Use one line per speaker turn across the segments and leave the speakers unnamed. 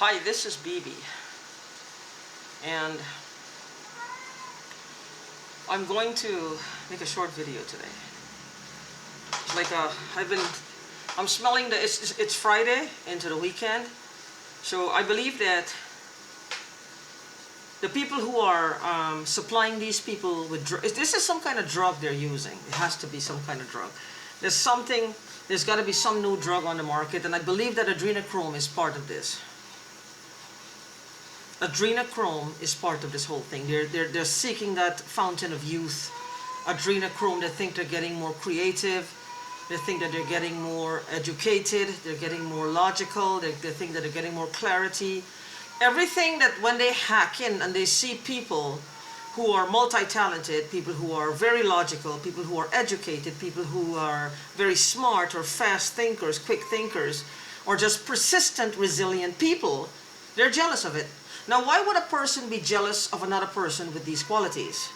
Hi, this is BB, and I'm going to make a short video today. Like I'm smelling it's Friday into the weekend, so I believe that the people who are supplying these people with this is some kind of drug they're using. It has to be some kind of drug. There's got to be some new drug on the market, and I believe that adrenochrome is part of this. Adrenochrome is part of this whole thing. They're seeking that fountain of youth. Adrenochrome, they think they're getting more creative. They think that they're getting more educated. They're getting more logical. They think that they're getting more clarity. Everything that when they hack in and they see people who are multi-talented, people who are very logical, people who are educated, people who are very smart or fast thinkers, quick thinkers, or just persistent, resilient people, they're jealous of it. Now, why would a person be jealous of another person with these qualities?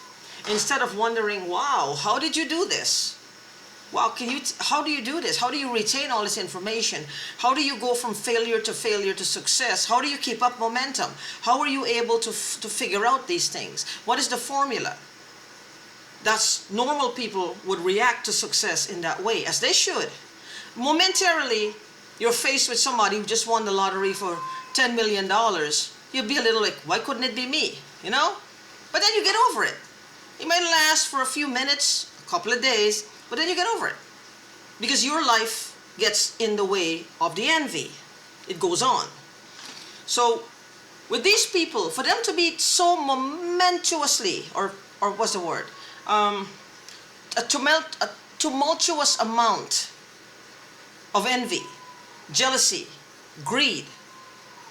Instead of wondering, wow, how did you do this? Wow, how do you do this? How do you retain all this information? How do you go from failure to success? How do you keep up momentum? How are you able to figure out these things? What is the formula? That's normal people would react to success in that way, as they should. Momentarily, you're faced with somebody who just won the lottery for $10 million. You'll be a little like, why couldn't it be me? You know? But then you get over it. It might last for a few minutes, a couple of days, but then you get over it. Because your life gets in the way of the envy. It goes on. So, with these people, for them to be so momentously, or what's the word? A tumultuous amount of envy, jealousy, greed,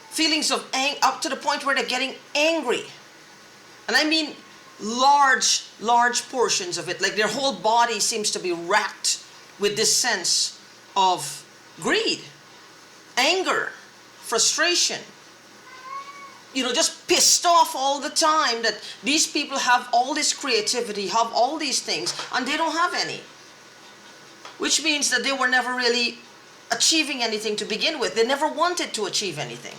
feelings of up to the point where they're getting angry. And I mean large portions of it, like their whole body seems to be racked with this sense of greed, anger, frustration, just pissed off all the time that these people have all this creativity, have all these things, and they don't have any. Which means that they were never really achieving anything to begin with. They never wanted to achieve anything.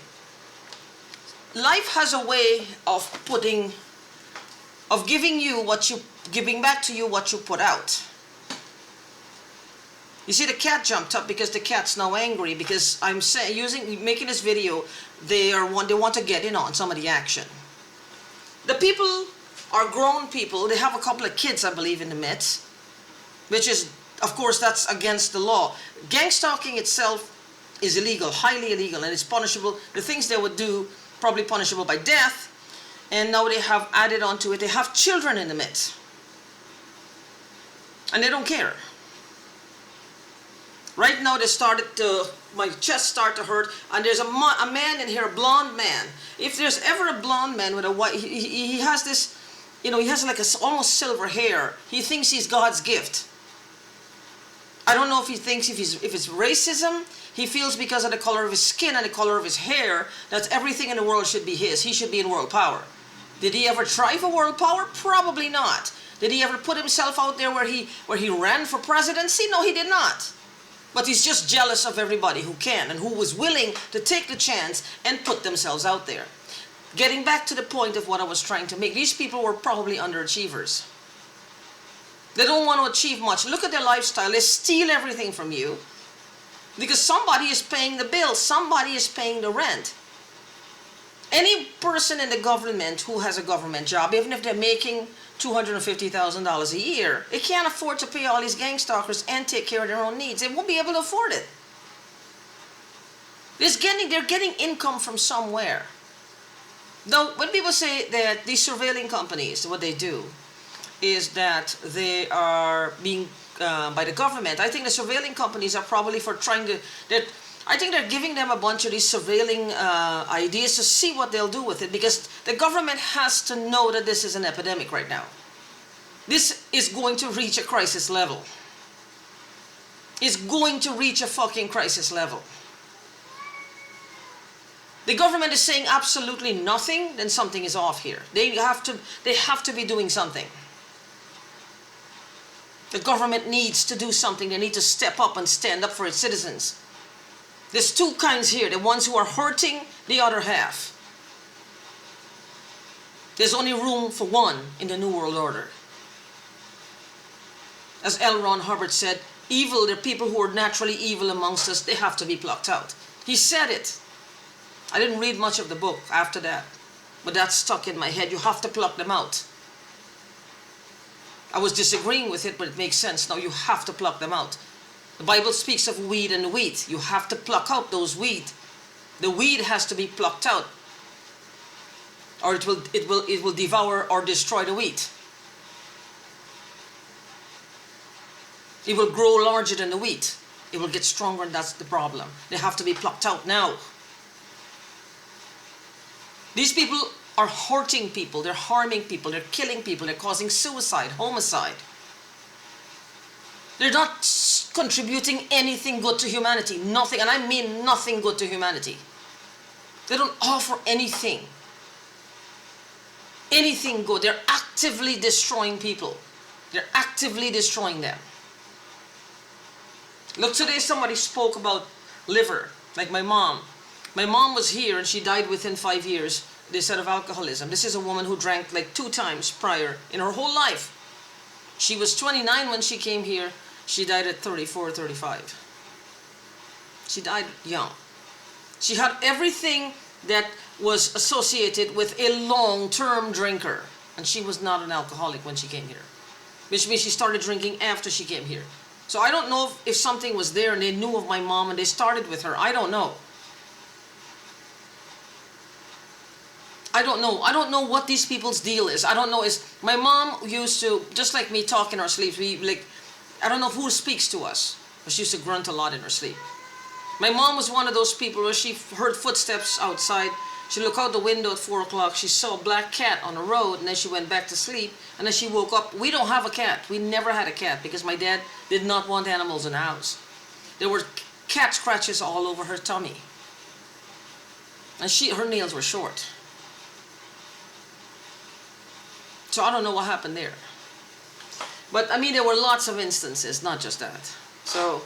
Life has a way of giving back to you what you put out. You see, the cat jumped up because the cat's now angry because I'm making this video. They want to get in on some of the action. The people are grown people. They have a couple of kids, I believe, in the midst, which is, of course, that's against the law. Gang stalking itself is illegal, highly illegal, and it's punishable. The things they would do, probably punishable by death, and now they have added on to it, they have children in the midst. And they don't care. Right now my chest started to hurt, and there's a man in here, a blonde man. If there's ever a blonde man with a white, he has this, he has like almost silver hair. He thinks he's God's gift. I don't know if he thinks if it's racism. He feels because of the color of his skin and the color of his hair that everything in the world should be his. He should be in world power. Did he ever try for world power? Probably not. Did he ever put himself out there where he ran for presidency? No, he did not. But he's just jealous of everybody who can and who was willing to take the chance and put themselves out there. Getting back to the point of what I was trying to make, these people were probably underachievers. They don't want to achieve much. Look at their lifestyle. They steal everything from you because somebody is paying the bills. Somebody is paying the rent. Any person in the government who has a government job, even if they're making $250,000 a year, they can't afford to pay all these gang stalkers and take care of their own needs. They won't be able to afford it. They're getting income from somewhere. Now, when people say that these surveilling companies, what they do is that they are being by the government. I think the surveilling companies are probably I think they're giving them a bunch of these surveilling ideas to see what they'll do with it, because the government has to know that this is an epidemic right now. This is going to reach a crisis level. It's going to reach a fucking crisis level. The government is saying absolutely nothing, then something is off here. They have to be doing something. The government needs to do something. They need to step up and stand up for its citizens. There's two kinds here, the ones who are hurting the other half. There's only room for one in the New World Order. As L. Ron Hubbard said, evil, the people who are naturally evil amongst us, they have to be plucked out. He said it. I didn't read much of the book after that, but that stuck in my head. You have to pluck them out. I was disagreeing with it, but it makes sense. Now you have to pluck them out. The Bible speaks of weed and wheat. You have to pluck out those weed. The weed has to be plucked out, or it will devour or destroy the wheat. It will grow larger than the wheat. It will get stronger, and that's the problem. They have to be plucked out now. These people are hurting people, they're harming people, they're killing people, they're causing suicide, homicide. They're not contributing anything good to humanity, nothing, and I mean nothing good to humanity. They don't offer anything good. They're actively destroying people. They're actively destroying them. Look, today somebody spoke about liver, like my mom. My mom was here and she died within 5 years, they said, of alcoholism. This is a woman who drank like 2 times prior in her whole life. She was 29 when she came here. She died at 34, 35. She died young. She had everything that was associated with a long-term drinker. And she was not an alcoholic when she came here. Which means she started drinking after she came here. So I don't know if something was there and they knew of my mom and they started with her. I don't know. I don't know what these people's deal is. I don't know. My mom used to, just like me, talk in our sleeps. I don't know who speaks to us, but she used to grunt a lot in her sleep. My mom was one of those people where she heard footsteps outside. She looked out the window at 4 o'clock. She saw a black cat on the road, and then she went back to sleep. And then she woke up. We don't have a cat. We never had a cat because my dad did not want animals in the house. There were cat scratches all over her tummy. And her nails were short. So I don't know what happened there. But I mean, there were lots of instances, not just that. So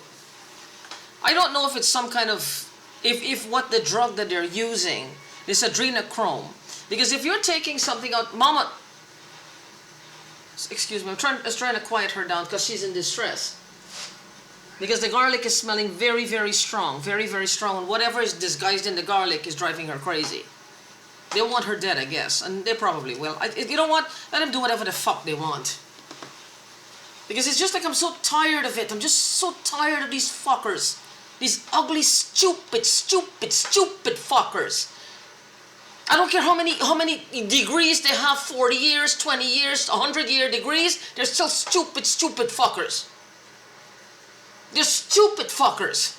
I don't know if it's some kind of, if what the drug that they're using is adrenochrome. Because if you're taking something out, Mama, excuse me, I was trying to quiet her down because she's in distress. Because the garlic is smelling very, very strong, very, very strong. And whatever is disguised in the garlic is driving her crazy. They want her dead, I guess, and they probably will. You know what? Let them do whatever the fuck they want. Because it's just like I'm so tired of it. I'm just so tired of these fuckers. These ugly, stupid, stupid, stupid fuckers. I don't care how many degrees they have, 40 years, 20 years, 100-year degrees, they're still stupid, stupid fuckers. They're stupid fuckers.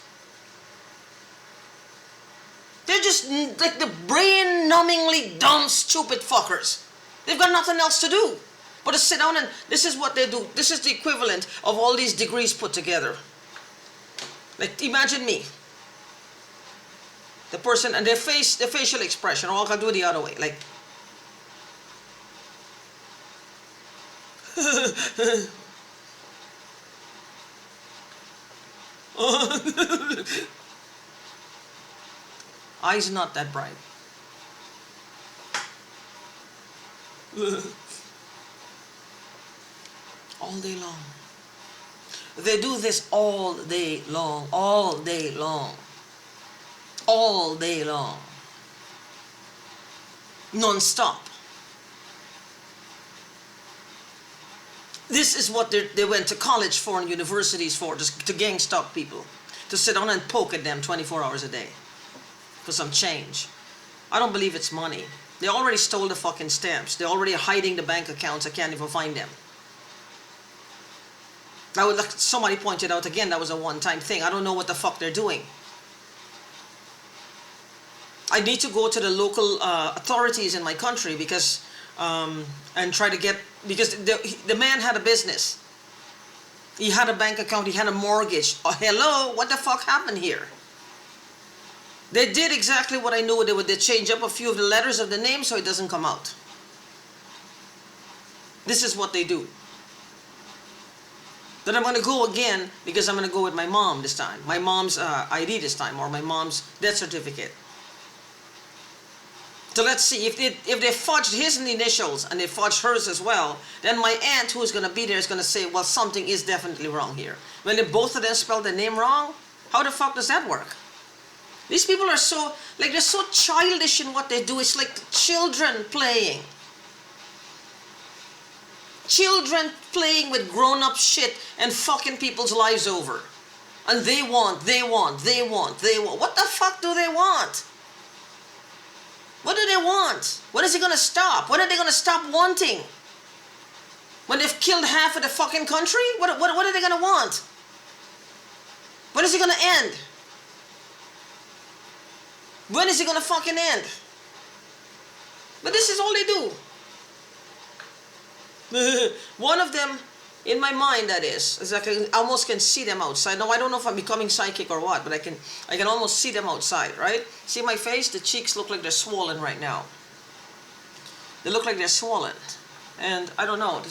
They're just like the brain-numbingly dumb, stupid fuckers. They've got nothing else to do but to sit down and this is what they do. This is the equivalent of all these degrees put together. Like, imagine me. The person and their facial expression, or I'll do it the other way. Like, eyes not that bright. All day long. They do this all day long, all day long, all day long, non-stop. This is what they went to college for and universities for, just to gang stalk people, to sit down and poke at them 24 hours a day for some change. I don't believe it's money. They already stole the fucking stamps. They're already hiding the bank accounts. I can't even find them. Now, like somebody pointed out again, that was a one-time thing. I don't know what the fuck they're doing. I need to go to the local authorities in my country because and try to get, because the man had a business. He had a bank account, he had a mortgage. Oh, hello, what the fuck happened here? They did exactly what I knew they would. They change up a few of the letters of the name so it doesn't come out. This is what they do. That I'm going to go again because I'm going to go with my mom this time. My mom's ID this time, or my mom's death certificate. So let's see, if they fudged his initials and they fudged hers as well, then my aunt who's going to be there is going to say, well, something is definitely wrong here. When if both of them spell the name wrong, how the fuck does that work? These people are so, like, they're so childish in what they do. It's like children playing. Children playing with grown-up shit and fucking people's lives over. And they want. What the fuck do they want? What do they want? When is it gonna stop? When are they gonna stop wanting? When they've killed half of the fucking country? What are they gonna want? When is it gonna end? When is it gonna fucking end? But this is all they do. One of them, in my mind that is like I almost can see them outside. Now I don't know if I'm becoming psychic or what, but I can almost see them outside, right? See my face? The cheeks look like they're swollen right now. They look like they're swollen. And I don't know,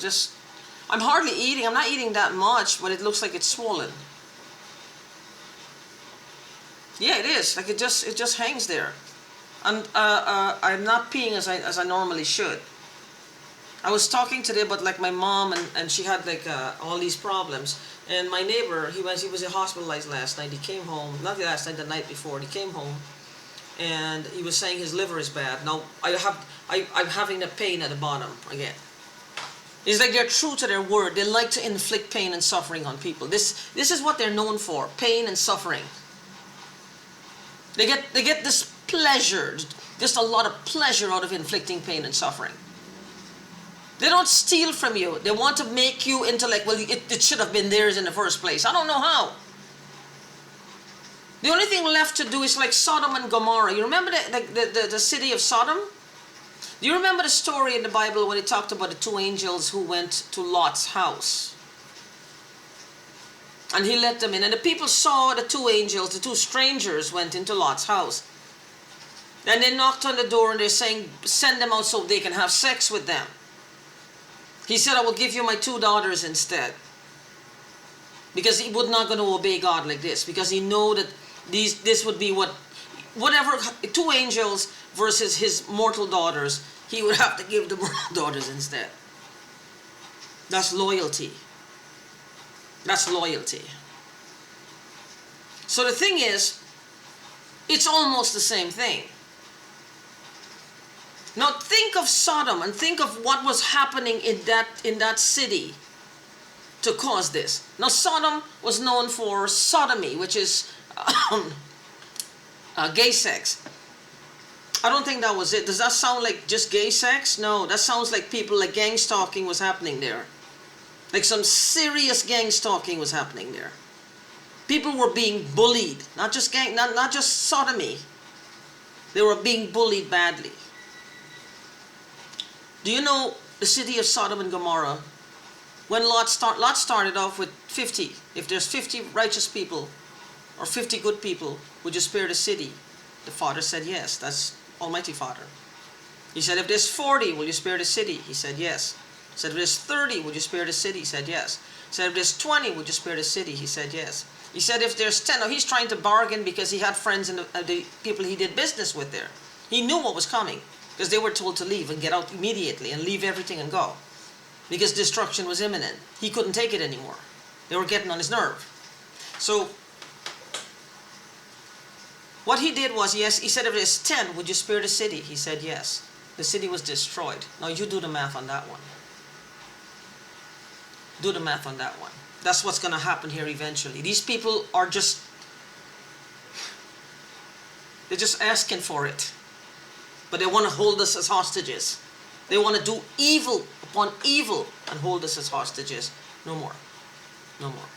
I'm hardly eating. I'm not eating that much, but it looks like it's swollen. Yeah, it is. Like it just hangs there. And I'm not peeing as I normally should. I was talking today about like my mom and she had like all these problems, and my neighbor, he was hospitalized last night. He came home, not the last night, the night before. He came home and he was saying his liver is bad. Now I'm having the pain at the bottom again. It's like they're true to their word. They like to inflict pain and suffering on people. This is what they're known for, pain and suffering. They get this pleasure, just a lot of pleasure out of inflicting pain and suffering. They don't steal from you. They want to make you into like, well, it should have been theirs in the first place. I don't know how. The only thing left to do is like Sodom and Gomorrah. You remember the city of Sodom? Do you remember the story in the Bible when it talked about the two angels who went to Lot's house? And he let them in. And the people saw the two angels, the two strangers went into Lot's house. Then they knocked on the door and they're saying, send them out so they can have sex with them. He said, I will give you my 2 daughters instead. Because he would not going to obey God like this. Because he know that this would be whatever, 2 angels versus his mortal daughters, he would have to give the mortal daughters instead. That's loyalty. That's loyalty. So the thing is, it's almost the same thing. Now think of Sodom and think of what was happening in that city to cause this. Now Sodom was known for sodomy, which is gay sex. I don't think that was it. Does that sound like just gay sex? No, that sounds like people, like gang stalking was happening there. Like some serious gang stalking was happening there. People were being bullied, not just sodomy. They were being bullied badly. Do you know the city of Sodom and Gomorrah? When Lot started off with 50. If there's 50 righteous people or 50 good people, would you spare the city? The Father said yes. That's Almighty Father. He said, if there's 40, will you spare the city? He said yes. He said, if there's 30, would you spare the city? He said yes. He said, if there's 20, would you spare the city? He said yes. He said, if there's 10, now he's trying to bargain because he had friends and the people he did business with there. He knew what was coming. Because they were told to leave and get out immediately and leave everything and go. Because destruction was imminent. He couldn't take it anymore. They were getting on his nerve. So, what he did was, yes, he said if there's 10, would you spare the city? He said yes. The city was destroyed. Now you do the math on that one. Do the math on that one. That's what's going to happen here eventually. These people are they're just asking for it. But they want to hold us as hostages. They want to do evil upon evil and hold us as hostages. No more. No more.